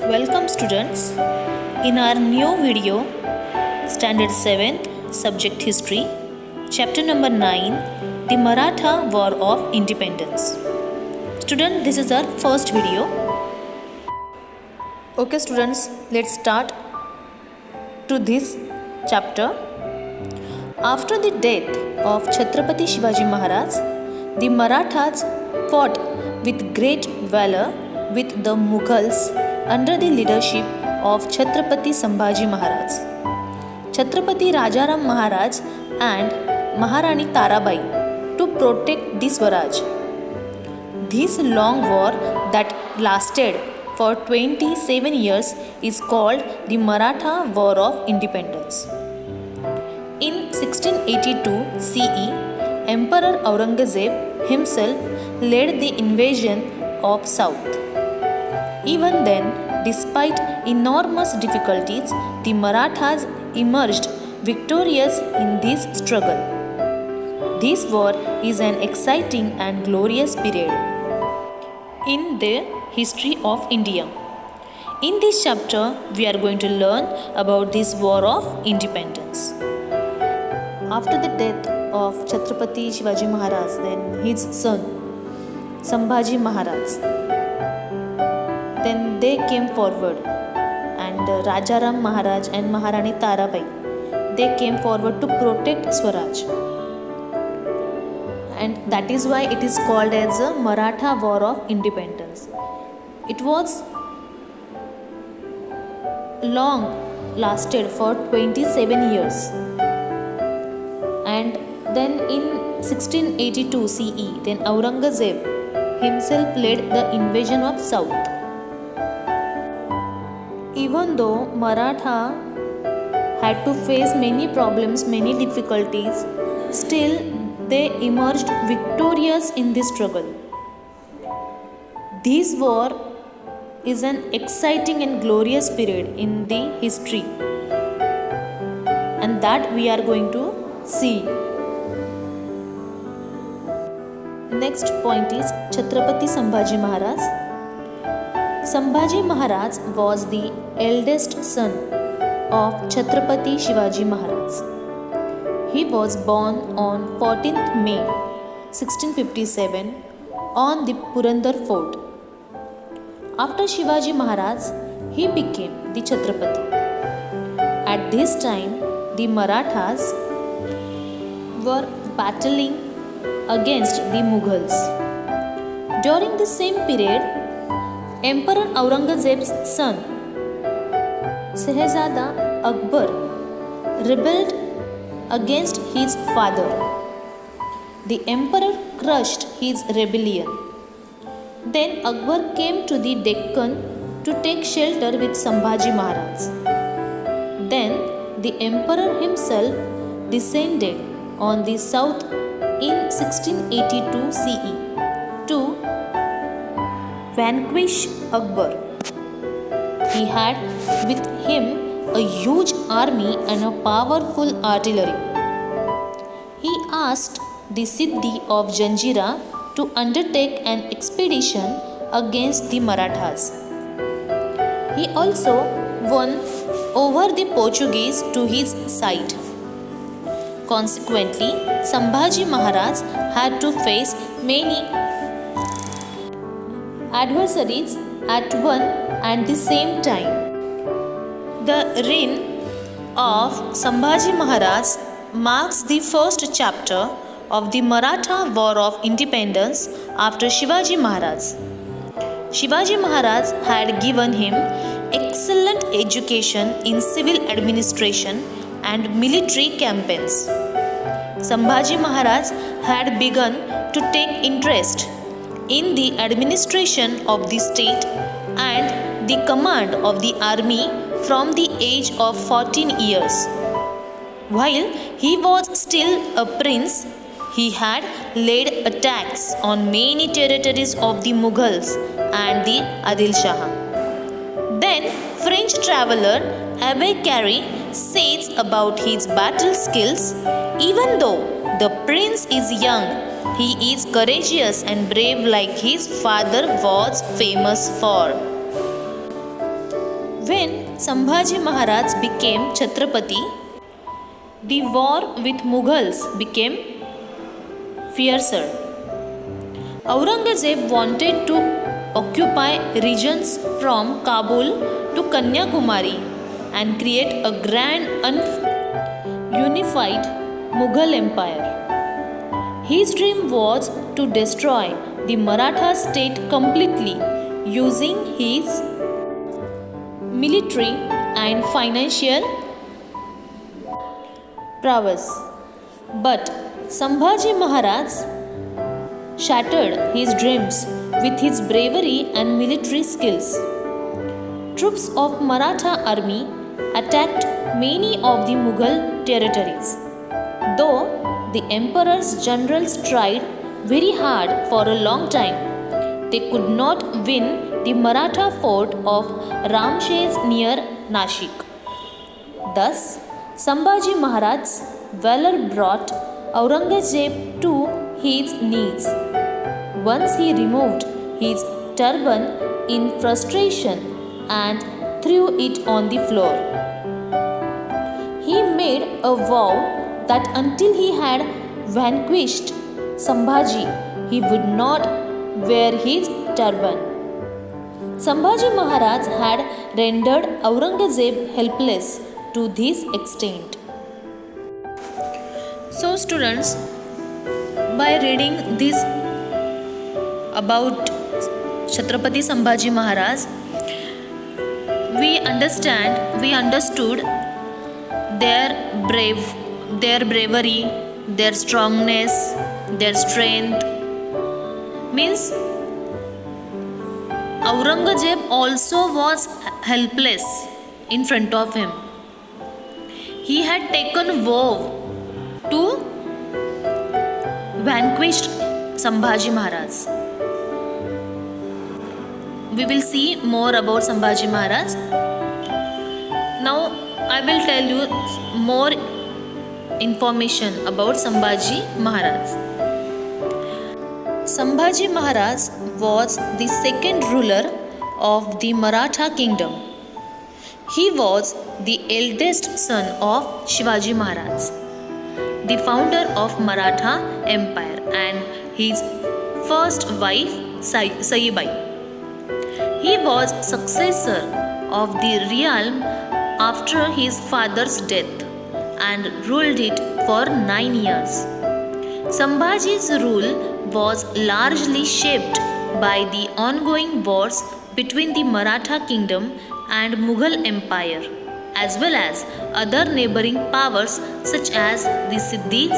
Welcome students. In our new video, Standard 7th, Subject History, Chapter number 9, The Maratha War of Independence. Student, this is our first video. Okay students, let's start to this chapter. After the death of Chhatrapati Shivaji Maharaj, the Marathas fought with great valor with the Mughals under the leadership of Chhatrapati Sambhaji Maharaj. Chhatrapati Rajaram Maharaj and Maharani Tarabai to protect the Swaraj. This long war that lasted for 27 years is called the Maratha War of Independence. In 1682 CE, Emperor Aurangzeb himself led the invasion of South. Even then, despite enormous difficulties, the Marathas emerged victorious in this struggle. This war is an exciting and glorious period in the history of India. In this chapter, we are going to learn about this War of Independence. After the death of Chhatrapati Shivaji Maharaj, then his son Sambhaji Maharaj, then they came forward, and Rajaram Maharaj and Maharani Tarabai, they came forward to protect Swaraj, and that is why it is called as a Maratha War of Independence. It was long lasted for 27 years, and then in 1682 CE, then Aurangzeb himself led the invasion of South. Even though Maratha had to face many problems, many difficulties, still they emerged victorious in this struggle. This war is an exciting and glorious period in the history, and that we are going to see. Next point is Chhatrapati Sambhaji Maharaj. Sambhaji Maharaj was the eldest son of Chhatrapati Shivaji Maharaj. He was born on 14th May 1657 on the Purandar fort. After Shivaji Maharaj, he became the Chhatrapati. At this time, the Marathas were battling against the Mughals. During the same period, Emperor Aurangzeb's son Shahzada Akbar rebelled against his father. The emperor crushed his rebellion. Then Akbar came to the Deccan to take shelter with Sambhaji Maharaj. Then the emperor himself descended on the south in 1682 CE to vanquish Akbar. He had with him a huge army and a powerful artillery. He asked the Siddhi of Janjira to undertake an expedition against the Marathas. He also won over the Portuguese to his side. Consequently, Sambhaji Maharaj had to face many adversaries at one and the same time. The reign of Sambhaji Maharaj marks the first chapter of the Maratha War of Independence after Shivaji Maharaj. Shivaji Maharaj had given him excellent education in civil administration and military campaigns. Sambhaji Maharaj had begun to take interest in the administration of the state and the command of the army from the age of 14 years. While he was still a prince, he had led attacks on many territories of the Mughals and the Adil Shah. Then French traveller Abbe Carey says about his battle skills, even though the prince is young, he is courageous and brave like his father was famous for. When Sambhaji Maharaj became Chhatrapati, the war with Mughals became fiercer. Aurangzeb wanted to occupy regions from Kabul to Kanyakumari and create a grand unified Mughal empire. His dream was to destroy the Maratha state completely using his military and financial prowess. But Sambhaji Maharaj shattered his dreams with his bravery and military skills. Troops of Maratha army attacked many of the Mughal territories. Though the emperor's generals tried very hard for a long time, they could not win the Maratha fort of Ramshes near Nashik. Thus, Sambhaji Maharaj's valor brought Aurangzeb to his knees. Once he removed his turban in frustration and threw it on the floor. He made a vow that until he had vanquished Sambhaji, he would not wear his turban. Sambhaji Maharaj had rendered Aurangzeb helpless to this extent. So students, by reading this about Chhatrapati Sambhaji Maharaj, we understood their bravery, their strongness, their strength. Means Aurangzeb also was helpless in front of him. He had taken vow to vanquish Sambhaji Maharaj. We will see more about Sambhaji Maharaj. Now I will tell you more information about Sambhaji Maharaj. Sambhaji Maharaj was the second ruler of the Maratha kingdom. He was the eldest son of Shivaji Maharaj, the founder of Maratha Empire, and his first wife Saibai. He was successor of the realm after his father's death and ruled it for 9 years. Sambhaji's rule was largely shaped by the ongoing wars between the Maratha kingdom and Mughal empire, as well as other neighboring powers such as the Siddhis,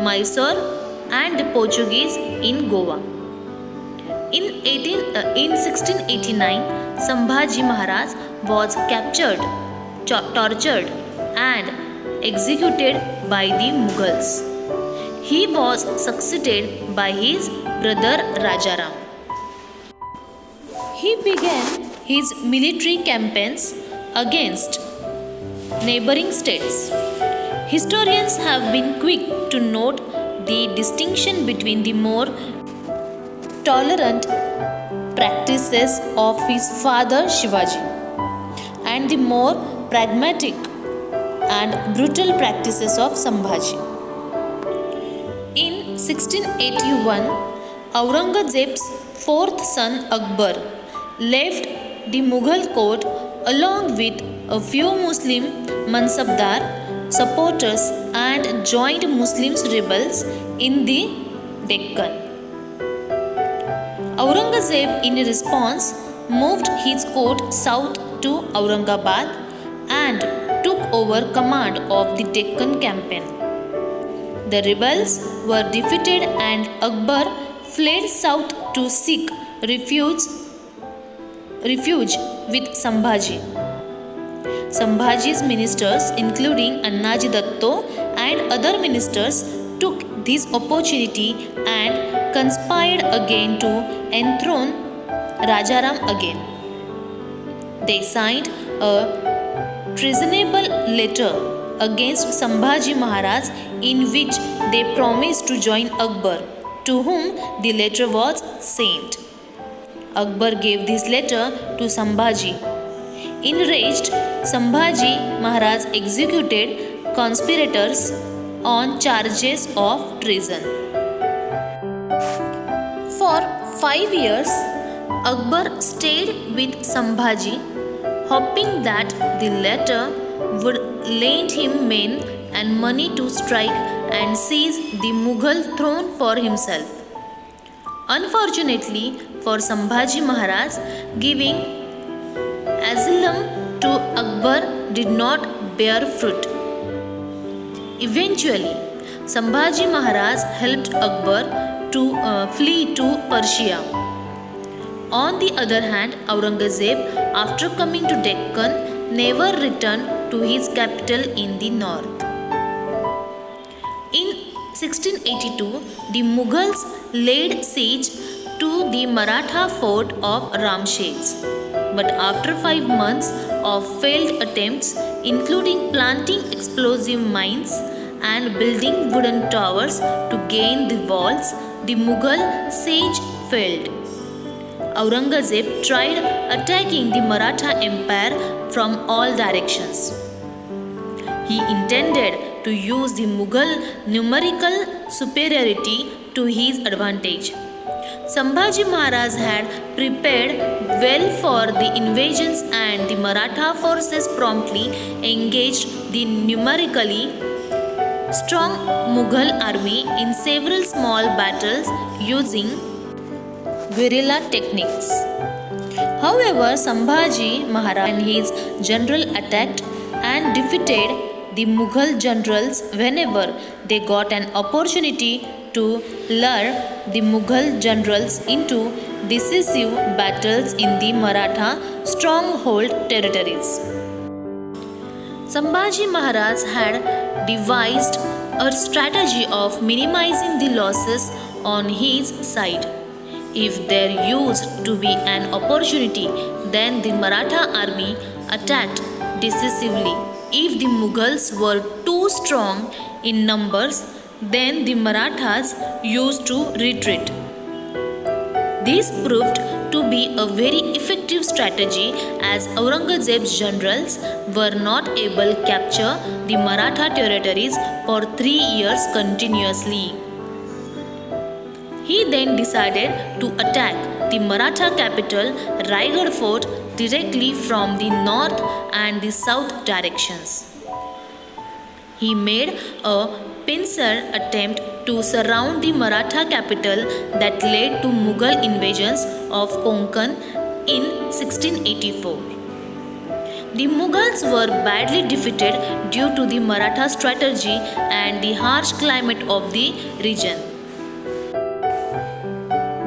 Mysore, and the Portuguese in Goa. In 1689, Sambhaji Maharaj was captured, tortured, and executed by the Mughals. He was succeeded by his brother Rajaram. He began his military campaigns against neighboring states. Historians have been quick to note the distinction between the more tolerant practices of his father Shivaji and the more pragmatic and brutal practices of Sambhaji. In 1681, Aurangzeb's fourth son Akbar left the Mughal court along with a few Muslim Mansabdar supporters and joined Muslim rebels in the Deccan. Aurangzeb, in response, moved his court south to Aurangabad and took over command of the Deccan campaign. The rebels were defeated and Akbar fled south to seek refuge with Sambhaji. Sambhaji's ministers, including Annaji Datto and other ministers, took this opportunity and conspired again to enthrone Rajaram again. They signed a treasonable letter against Sambhaji Maharaj in which they promised to join Akbar, to whom the letter was sent. Akbar gave this letter to Sambhaji. Enraged, Sambhaji Maharaj executed conspirators on charges of treason. For 5 years, Akbar stayed with Sambhaji, hoping that the latter would lend him men and money to strike and seize the Mughal throne for himself. Unfortunately for Sambhaji Maharaj, giving asylum to Akbar did not bear fruit. Eventually, Sambhaji Maharaj helped Akbar to flee to Persia. On the other hand, Aurangzeb, after coming to Deccan, never returned to his capital in the north. In 1682, the Mughals laid siege to the Maratha fort of Ramshes. But after 5 months of failed attempts, including planting explosive mines and building wooden towers to gain the walls, the Mughal siege failed. Aurangzeb tried attacking the Maratha Empire from all directions. He intended to use the Mughal numerical superiority to his advantage. Sambhaji Maharaj had prepared well for the invasions and the Maratha forces promptly engaged the numerically strong Mughal army in several small battles using guerrilla techniques. However, Sambhaji Maharaj and his general attacked and defeated the Mughal generals whenever they got an opportunity to lure the Mughal generals into decisive battles in the Maratha stronghold territories. Sambhaji Maharaj had devised a strategy of minimizing the losses on his side. If there used to be an opportunity, then the Maratha army attacked decisively. If the Mughals were too strong in numbers, then the Marathas used to retreat. This proved to be a very effective strategy as Aurangzeb's generals were not able to capture the Maratha territories for 3 years continuously. He then decided to attack the Maratha capital Raigad fort directly from the north and the south directions. He made a pincer attempt to surround the Maratha capital that led to Mughal invasions of Konkan in 1684. The Mughals were badly defeated due to the Maratha strategy and the harsh climate of the region.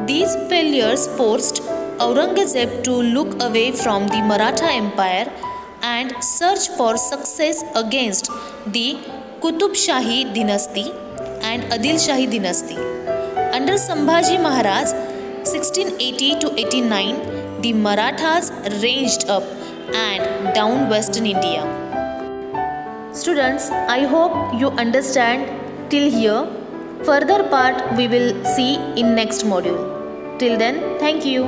These failures forced Aurangzeb to look away from the Maratha Empire and search for success against the Qutub Shahi dynasty and Adil Shahi dynasty. Under Sambhaji Maharaj 1680 to 89, the Marathas ranged up and down western India. Students, I hope you understand till here. Further part we will see in next module. Till then, thank you.